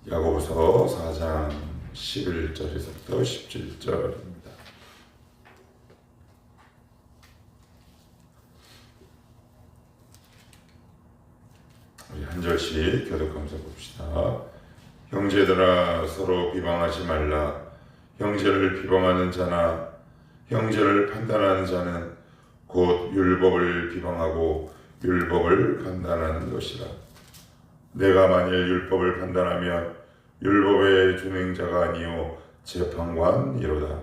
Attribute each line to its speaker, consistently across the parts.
Speaker 1: 야고보서 4장 11절에서부터 17절입니다. 우리 한 절씩 교독하면서 봅시다. 형제들아, 서로 비방하지 말라. 형제를 비방하는 자나 형제를 판단하는 자는 곧 율법을 비방하고 율법을 판단하는 것이라. 내가 만일 율법을 판단하면 율법의 준행자가 아니요 재판관이로다.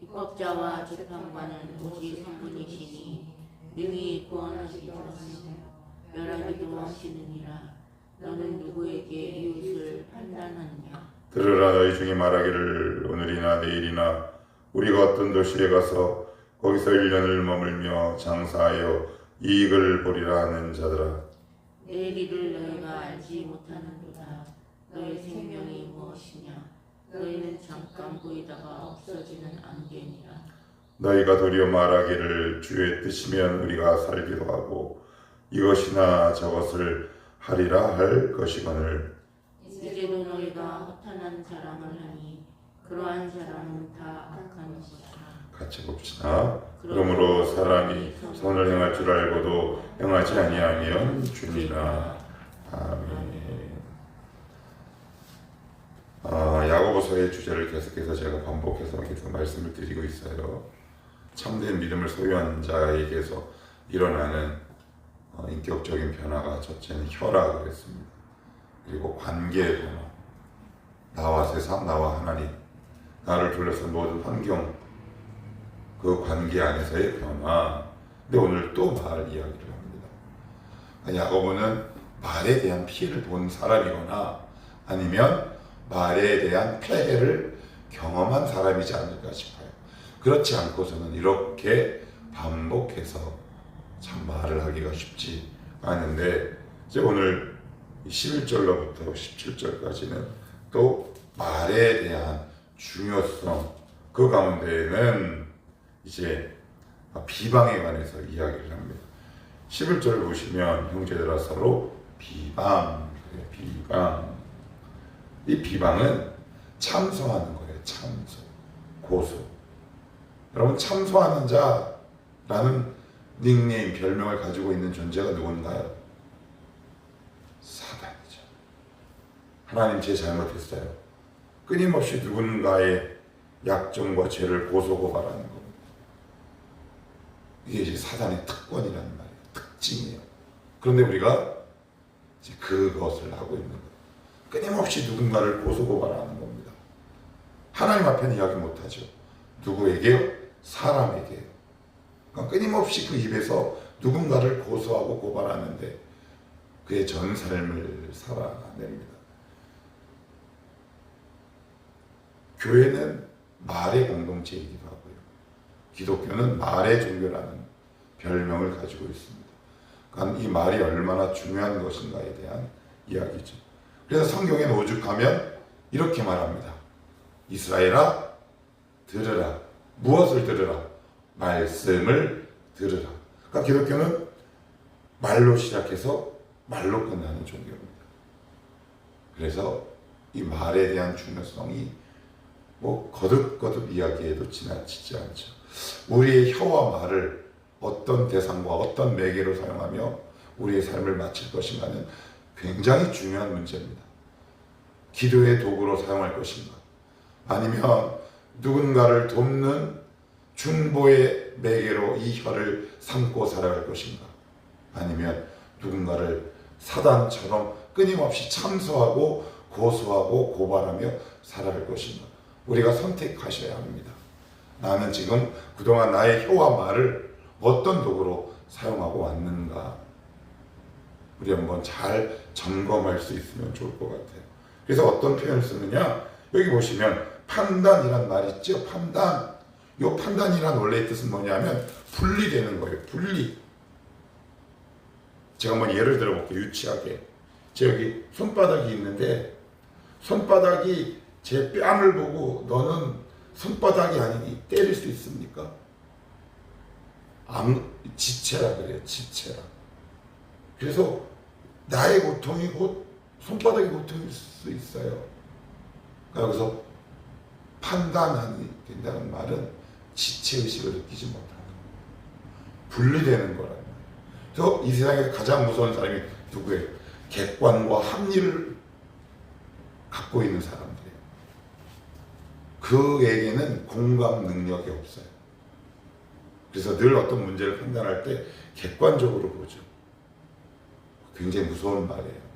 Speaker 2: 율법자와 재판관은 오직 한 분이시니 능히 구원하시더라도 멸하기도 하시느니라. 너는 누구에게 이웃을 판단하느냐?
Speaker 1: 들으라. 너희 중에 말하기를 오늘이나 내일이나 우리가 어떤 도시에 가서 거기서 1년을 머물며 장사하여 이익을 보리라 하는 자들아.
Speaker 2: 내일 일을 너희가 알지 못하는도다. 너희 생명이 무엇이냐? 너희는 잠깐 보이다가 없어지는 안개니라.
Speaker 1: 너희가 도리어 말하기를 주의 뜻이면 우리가 살기도 하고 이것이나 저것을 하리라 할 것이거늘.
Speaker 2: 이제도 너희가 허탄한 자랑을 하니 그러한 자랑은 다 악한 것이라.
Speaker 1: 같이 봅시다. 그러므로 사람이 선을 행할 줄 알고도 행하지 아니하면 주니라. 아멘. 야고보서의 주제를 계속해서 제가 반복해서 계속 말씀을 드리고 있어요. 참된 믿음을 소유한 자에게서 일어나는 인격적인 변화가 첫째는 혈화가 그랬습니다. 그리고 관계의 변화. 나와 세상, 나와 하나님, 나를 둘러싼 모든 환경, 그 관계 안에서의 변화. 근데 오늘 또 말 이야기를 합니다. 야고보는 말에 대한 피해를 본 사람이거나 아니면 말에 대한 폐해를 경험한 사람이지 않을까 싶어요. 그렇지 않고서는 이렇게 반복해서 참 말을 하기가 쉽지 않은데, 이제 오늘 11절로부터 17절까지는 또 말에 대한 중요성, 그 가운데에는 이제 비방에 관해서 이야기를 합니다. 11절 보시면 형제들아 서로 비방. 이 비방은 참소하는 거예요. 참소, 고소. 여러분, 참소하는 자라는 닉네임, 별명을 가지고 있는 존재가 누군가요? 사단이죠. 하나님, 제 잘못했어요. 끊임없이 누군가의 약점과 죄를 고소고발하는 겁니다. 이게 이제 사단의 특권이라는 말이에요. 특징이에요. 그런데 우리가 이제 그것을 하고 있는 거예요. 끊임없이 누군가를 고소고발하는 겁니다. 하나님 앞에는 이야기 못하죠. 누구에게요? 사람에게요. 그러니까 끊임없이 그 입에서 누군가를 고소하고 고발하는데 그의 전 삶을 살아냅니다. 교회는 말의 공동체이기도 하고요. 기독교는 말의 종교라는 별명을 가지고 있습니다. 그러니까 이 말이 얼마나 중요한 것인가에 대한 이야기죠. 그래서 성경에는 오죽하면 이렇게 말합니다. 이스라엘아, 들으라. 무엇을 들으라? 말씀을 들으라. 그러니까 기독교는 말로 시작해서 말로 끝나는 종교입니다. 그래서 이 말에 대한 중요성이 거듭거듭 이야기해도 지나치지 않죠. 우리의 혀와 말을 어떤 대상과 어떤 매개로 사용하며 우리의 삶을 마칠 것인가는 굉장히 중요한 문제입니다. 기도의 도구로 사용할 것인가? 아니면 누군가를 돕는 중보의 매개로 이 혀를 삼고 살아갈 것인가? 아니면 누군가를 사단처럼 끊임없이 참소하고 고소하고 고발하며 살아갈 것인가? 우리가 선택하셔야 합니다. 나는 지금 그동안 나의 혀와 말을 어떤 도구로 사용하고 왔는가? 우리 한번 잘 점검할 수 있으면 좋을 것 같아요. 그래서 어떤 표현을 쓰느냐? 여기 보시면 판단이란 말 있죠? 판단. 이 판단이란 원래의 뜻은 뭐냐면 분리되는 거예요. 분리. 제가 한번 예를 들어볼게요. 유치하게. 제 여기 손바닥이 있는데 손바닥이 제 뺨을 보고 너는 손바닥이 아니니 때릴 수 있습니까? 지체라 그래요. 지체라. 그래서 나의 고통이 곧 손바닥이 고통일 수 있어요. 여기서 판단이 된다는 말은 지체의식을 느끼지 못하는 거예요. 분리되는 거란 말이에요. 그래서 이 세상에서 가장 무서운 사람이 누구예요? 객관과 합리를 갖고 있는 사람들이에요. 그에게는 공감 능력이 없어요. 그래서 늘 어떤 문제를 판단할 때 객관적으로 보죠. 굉장히 무서운 말이에요.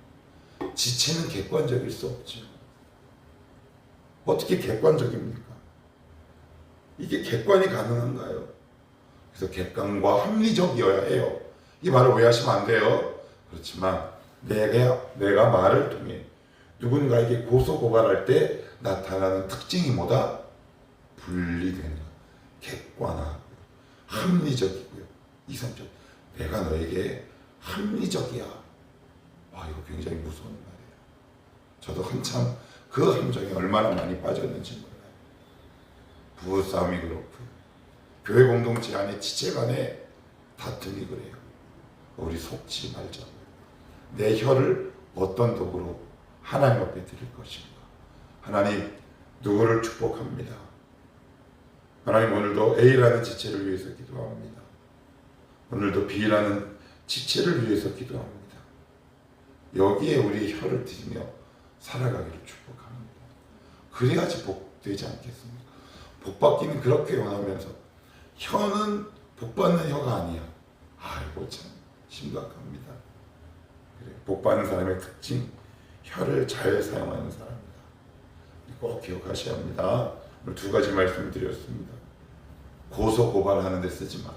Speaker 1: 지체는 객관적일 수 없죠. 어떻게 객관적입니까? 이게 객관이 가능한가요? 그래서 객관과 합리적이어야 해요. 이 말을 오해하시면 안 돼요. 그렇지만 내가 말을 통해 누군가에게 고소고발할 때 나타나는 특징이 뭐다? 분리되는 것. 객관하고 합리적이고요. 이성적. 내가 너에게 합리적이야. 와, 이거 굉장히 무서운 말이에요. 저도 한참 그 함정에 얼마나 많이 빠졌는지 몰라요. 부부싸움이 그렇고요. 교회 공동체 안에 지체 간의 다툼이 그래요. 우리 속지 말자고요. 내 혀를 어떤 도구로 하나님 앞에 드릴 것인가. 하나님 누구를 축복합니다. 하나님 오늘도 A라는 지체를 위해서 기도합니다. 오늘도 B라는 지체를 위해서 기도합니다. 여기에 우리 혀를 들이며 살아가기를 축복합니다. 그래야지 복되지 않겠습니까? 복받기는 그렇게 원하면서 혀는 복받는 혀가 아니야. 아이고 참 심각합니다. 그래, 복받는 사람의 특징, 혀를 잘 사용하는 사람입니다. 꼭 기억하셔야 합니다. 오늘 두 가지 말씀을 드렸습니다. 고소 고발하는 데 쓰지 마라.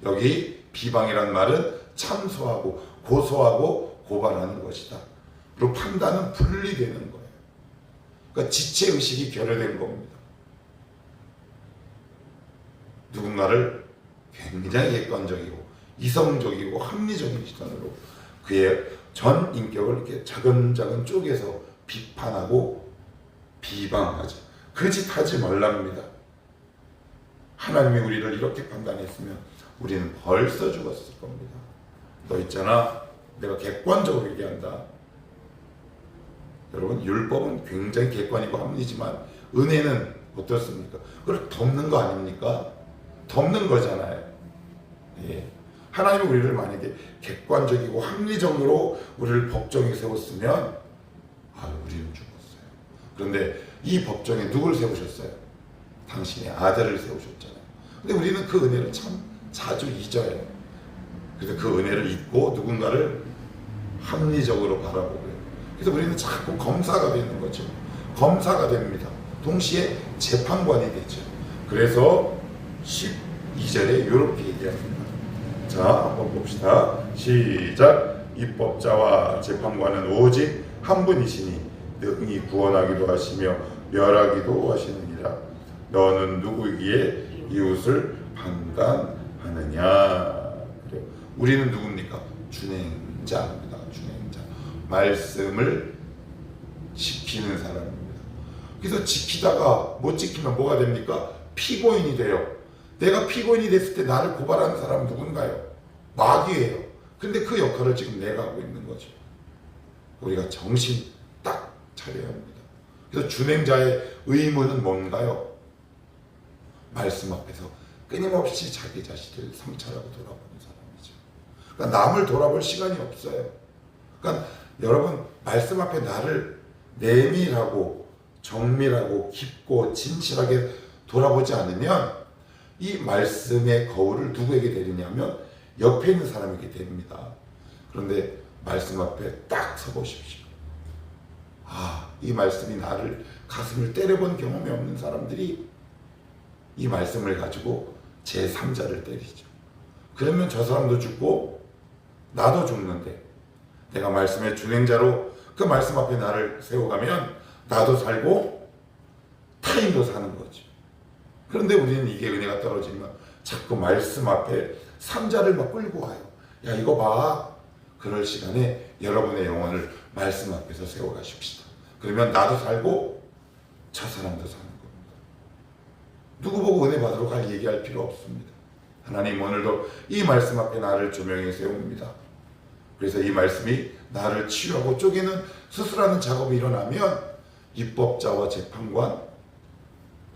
Speaker 1: 여기 비방이란 말은 참소하고 고소하고 고발하는 것이다. 그리고 판단은 분리되는 거예요. 그러니까 지체의식이 결여된 겁니다. 누군가를 굉장히 객관적이고 이성적이고 합리적인 시선으로 그의 전 인격을 이렇게 차근차근 쪼개서 비판하고 비방하죠. 그 짓 하지 말랍니다. 하나님이 우리를 이렇게 판단했으면 우리는 벌써 죽었을 겁니다. 너 있잖아, 내가 객관적으로 얘기한다. 여러분, 율법은 굉장히 객관이고 합리지만 은혜는 어떻습니까? 그걸 덮는 거 아닙니까? 덮는 거잖아요. 예. 하나님이 우리를 만약에 객관적이고 합리적으로 우리를 법정에 세웠으면 우리는 죽었어요. 그런데 이 법정에 누굴 세우셨어요? 당신의 아들을 세우셨잖아요. 근데 우리는 그 은혜를 참 자주 잊어요. 그래서 그 은혜를 잊고 누군가를 합리적으로 바라보고요. 그래서 우리는 자꾸 검사가 되는 거죠. 검사가 됩니다. 동시에 재판관이 되죠. 그래서 12절에 이렇게 얘기합니다. 자, 한번 봅시다. 시작. 입법자와 재판관은 오직 한 분이시니 능히 구원하기도 하시며 멸하기도 하시느니라. 너는 누구이기에 이웃을 판단하느냐. 그래요. 우리는 누굽니까? 준행자입니다. 준행자. 말씀을 지키는 사람입니다. 그래서 지키다가 못 지키면 뭐가 됩니까? 피고인이 돼요. 내가 피고인이 됐을 때 나를 고발하는 사람은 누군가요? 마귀예요. 근데 그 역할을 지금 내가 하고 있는 거죠. 우리가 정신 딱 차려야 합니다. 그래서 준행자의 의무는 뭔가요? 말씀 앞에서 끊임없이 자기 자신을 성찰하고 돌아보는 사람이죠. 그러니까 남을 돌아볼 시간이 없어요. 그러니까 여러분, 말씀 앞에 나를 내밀하고 정밀하고 깊고 진실하게 돌아보지 않으면 이 말씀의 거울을 누구에게 내리냐면 옆에 있는 사람에게 됩니다. 그런데 말씀 앞에 딱 서보십시오. 이 말씀이 나를 가슴을 때려본 경험이 없는 사람들이 이 말씀을 가지고 제3자를 때리죠. 그러면 저 사람도 죽고 나도 죽는데 내가 말씀의 준행자로 그 말씀 앞에 나를 세워가면 나도 살고 타인도 사는 거죠. 그런데 우리는 이게 은혜가 떨어지면 자꾸 말씀 앞에 3자를 막 끌고 와요. 야, 이거 봐. 그럴 시간에 여러분의 영혼을 말씀 앞에서 세워가십시다. 그러면 나도 살고 저 사람도 사는 겁니다. 누구 보고 은혜 받으러 갈 얘기할 필요 없습니다. 하나님 오늘도 이 말씀 앞에 나를 조명해 세웁니다. 그래서 이 말씀이 나를 치유하고 쪼개는 수술하는 작업이 일어나면 입법자와 재판관,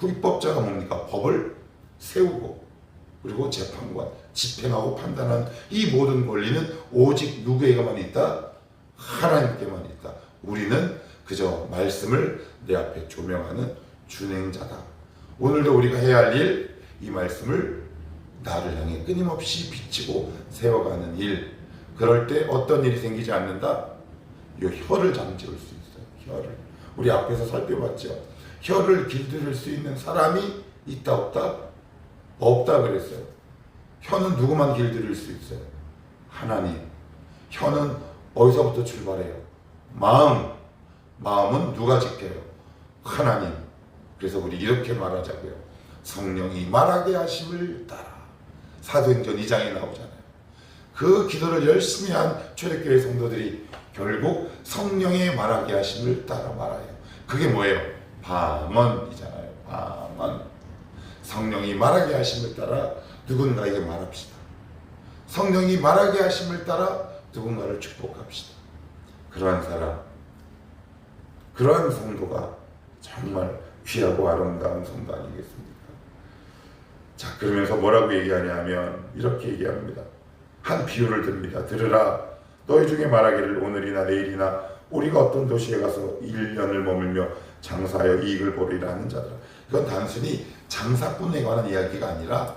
Speaker 1: 그 입법자가 뭡니까? 법을 세우고 그리고 재판관, 집행하고 판단하는 이 모든 권리는 오직 누구에게만 있다? 하나님께만 있다. 우리는 그저 말씀을 내 앞에 조명하는 준행자다. 오늘도 우리가 해야 할 일, 이 말씀을 나를 향해 끊임없이 비치고 세워가는 일. 그럴 때 어떤 일이 생기지 않는다? 이 혀를 잠재울 수 있어요. 혀를. 우리 앞에서 살펴봤죠. 혀를 길들일 수 있는 사람이 있다 없다? 없다 그랬어요. 혀는 누구만 길들일 수 있어요? 하나님. 혀는 어디서부터 출발해요? 마음. 마음은 누가 지켜요? 하나님. 그래서 우리 이렇게 말하자고요. 성령이 말하게 하심을 따라. 사도행전 2장에 나오잖아요. 그 기도를 열심히 한 초대교회 성도들이 결국 성령의 말하게 하심을 따라 말아요. 그게 뭐예요? 밤언이잖아요. 밤언. 성령이 말하게 하심을 따라 누군가에게 말합시다. 성령이 말하게 하심을 따라 누군가를 축복합시다. 그러한 사람, 그러한 성도가 정말 귀하고 아름다운 성도 아니겠습니까? 자, 그러면서 뭐라고 얘기하냐면 이렇게 얘기합니다. 한 비유를 듭니다. 들으라. 너희 중에 말하기를 오늘이나 내일이나 우리가 어떤 도시에 가서 1년을 머물며 장사하여 이익을 보리라 하는 자들아. 이건 단순히 장사꾼에 관한 이야기가 아니라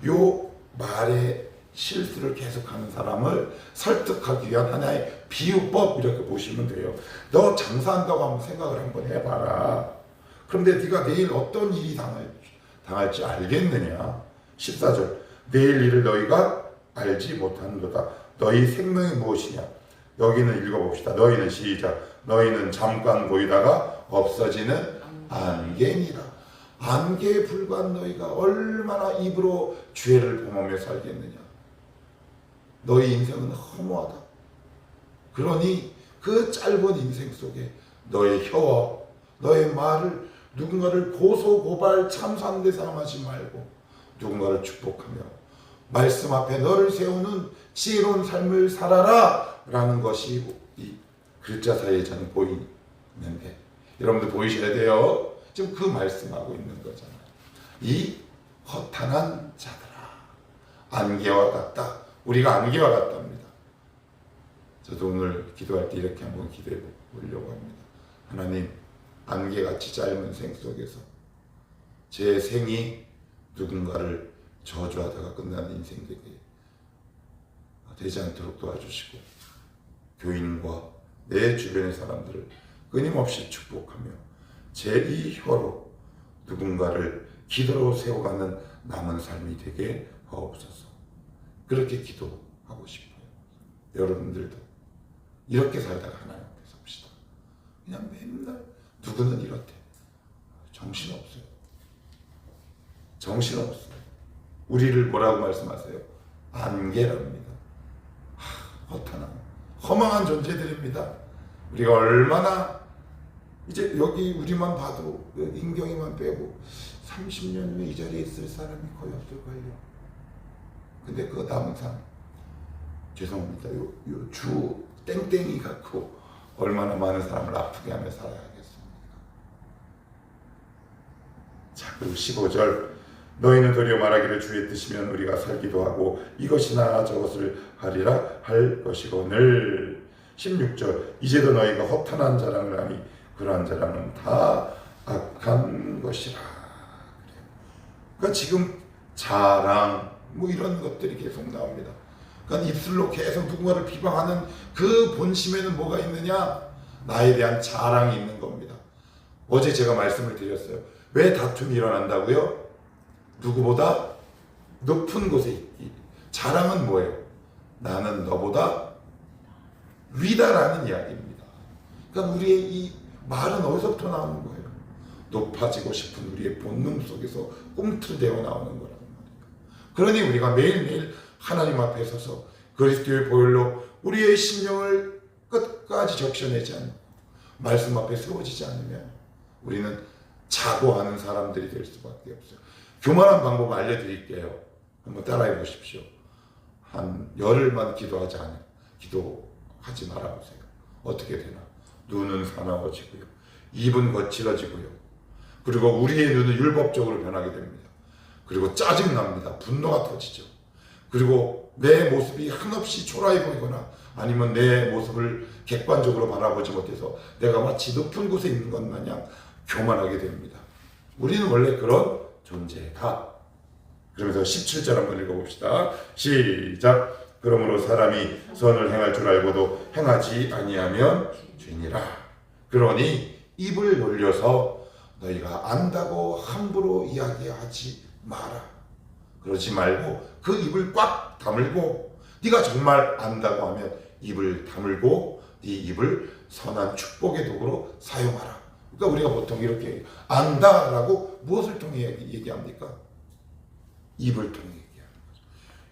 Speaker 1: 요 말의 실수를 계속하는 사람을 설득하기 위한 하나의 비유법 이렇게 보시면 돼요. 너 장사한다고 한번 생각을 한번 해봐라. 그런데 네가 내일 어떤 일이 당할지 알겠느냐? 14절 내일 일을 너희가 알지 못하는도다. 너희 생명이 무엇이냐? 여기는 읽어봅시다. 너희는 시작. 너희는 잠깐 보이다가 없어지는 안개니라. 안개에 불과한 너희가 얼마나 입으로 죄를 범하며 살겠느냐? 너희 인생은 허무하다. 그러니 그 짧은 인생 속에 너의 혀와 너의 말을 누군가를 고소 고발 참사하는 데 사용하지 말고 누군가를 축복하며 말씀 앞에 너를 세우는 지혜로운 삶을 살아라 라는 것이 이 글자 사이에 저는 보이는데 여러분들 보이셔야 돼요. 지금 그 말씀하고 있는 거잖아요. 이 허탄한 자들아 안개와 같다. 우리가 안개와 같답니다. 저도 오늘 기도할 때 이렇게 한번 기도해 보려고 합니다. 하나님, 안개같이 짧은 생 속에서 제 생이 누군가를 저주하다가 끝나는 인생 되지 않도록 도와주시고 교인과 내 주변의 사람들을 끊임없이 축복하며 제 이 혀로 누군가를 기도로 세워가는 남은 삶이 되게 하옵소서. 그렇게 기도하고 싶어요. 여러분들도 이렇게 살다가 하나님 앞에 섭시다. 그냥 맨날 누구는 이렇대. 정신없어요. 정신없어요. 우리를 뭐라고 말씀하세요? 안개랍니다. 허탄한 허망한 존재들입니다. 우리가 얼마나 이제 여기 우리만 봐도 인경이만 빼고 30년 후에 이 자리에 있을 사람이 거의 없을걸요. 근데 그 남은 삶 죄송합니다. 요 주 땡땡이 갖고 얼마나 많은 사람을 아프게 하며 살아야겠습니까? 자, 그리고 15절 너희는 도리어 말하기를 주의 뜻이면 우리가 살기도 하고 이것이나 저것을 하리라 할 것이거늘. 16절 이제도 너희가 허탄한 자랑을 하니 그러한 자랑은 다 악한 것이라. 그러니까 지금 자랑 뭐 이런 것들이 계속 나옵니다. 그러니까 입술로 계속 누군가를 비방하는 그 본심에는 뭐가 있느냐? 나에 대한 자랑이 있는 겁니다. 어제 제가 말씀을 드렸어요. 왜 다툼이 일어난다고요? 누구보다 높은 곳에 있기. 자랑은 뭐예요? 나는 너보다 위다라는 이야기입니다. 그러니까 우리의 이 말은 어디서부터 나오는 거예요? 높아지고 싶은 우리의 본능 속에서 꿈틀대어 나오는 거라는 말이에요. 그러니 우리가 매일매일 하나님 앞에 서서 그리스도의 보혈로 우리의 심령을 끝까지 적셔내지 않고 말씀 앞에 세워지지 않으면 우리는 자고하는 사람들이 될 수밖에 없어요. 교만한 방법 알려드릴게요. 한번 따라해 보십시오. 한 열흘만 기도하지 않아요. 기도 하지 말아보세요. 어떻게 되나? 눈은 사나워지고요. 입은 거칠어지고요. 그리고 우리의 눈은 율법적으로 변하게 됩니다. 그리고 짜증납니다. 분노가 터지죠. 그리고 내 모습이 한없이 초라해 보이거나 아니면 내 모습을 객관적으로 바라보지 못해서 내가 마치 높은 곳에 있는 것 마냥 교만하게 됩니다. 우리는 원래 그런 존재다. 그러면서 17절 한번 읽어봅시다. 시작. 그러므로 사람이 선을 행할 줄 알고도 행하지 아니하면 죄니라. 그러니 입을 놀려서 너희가 안다고 함부로 이야기하지 마라. 그러지 말고 그 입을 꽉 다물고 네가 정말 안다고 하면 입을 다물고 네 입을 선한 축복의 도구로 사용하라. 그러니까 우리가 보통 이렇게 안다라고 무엇을 통해 얘기합니까? 입을 통해 얘기하는 거죠.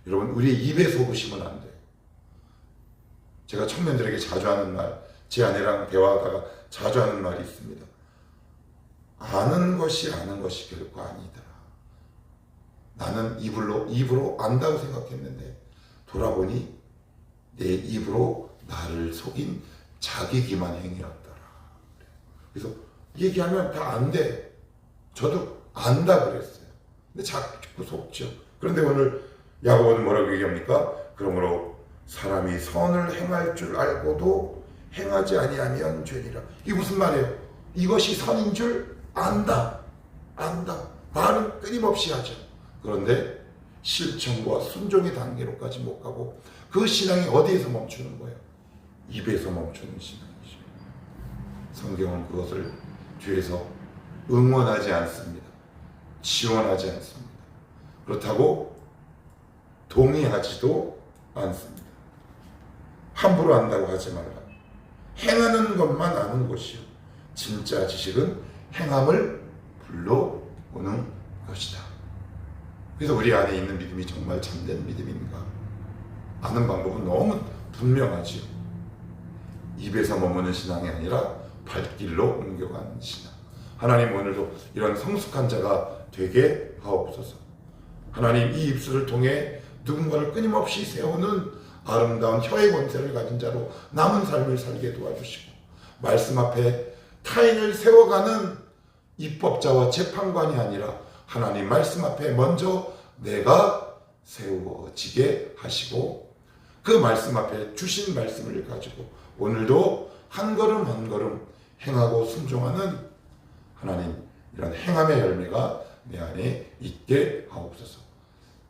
Speaker 1: 여러분 우리의 입에 속으시면 안 돼요. 제가 청년들에게 자주 하는 말, 제 아내랑 대화하다가 자주 하는 말이 있습니다. 아는 것이 결코 아니더라. 나는 입으로 안다고 생각했는데 돌아보니 내 입으로 나를 속인 자기 기만 행위였더라. 그래서 얘기하면 다 안 돼. 저도 안다 그랬어요. 근데 자꾸 속죠. 그런데 오늘 야고보는 뭐라고 얘기합니까? 그러므로 사람이 선을 행할 줄 알고도 행하지 아니하면 죄니라. 이게 무슨 말이에요? 이것이 선인 줄 안다. 말은 끊임없이 하죠. 그런데 실천과 순종의 단계로까지 못 가고 그 신앙이 어디에서 멈추는 거예요? 입에서 멈추는 신앙이죠. 성경은 그것을 뒤에서 응원하지 않습니다. 지원하지 않습니다. 그렇다고 동의하지도 않습니다. 함부로 안다고 하지 말라. 행하는 것만 아는 것이요. 진짜 지식은 행함을 불러오는 것이다. 그래서 우리 안에 있는 믿음이 정말 참된 믿음인가? 아는 방법은 너무 분명하지요. 입에서 머무는 신앙이 아니라 발길로 옮겨가는 신앙. 하나님 오늘도 이런 성숙한 자가 되게 하옵소서. 하나님 이 입술을 통해 누군가를 끊임없이 세우는 아름다운 혀의 권세를 가진 자로 남은 삶을 살게 도와주시고 말씀 앞에 타인을 세워가는 입법자와 재판관이 아니라 하나님 말씀 앞에 먼저 내가 세워지게 하시고 그 말씀 앞에 주신 말씀을 가지고 오늘도 한 걸음 한 걸음 행하고 순종하는 하나님 이런 행함의 열매가 내 안에 있게 하옵소서.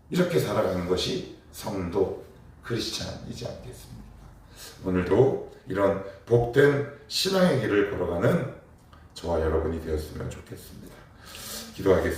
Speaker 1: 이렇게 살아가는 것이 성도 크리스찬이지 않겠습니까? 오늘도 이런 복된 신앙의 길을 걸어가는 저와 여러분이 되었으면 좋겠습니다. 기도하겠습니다.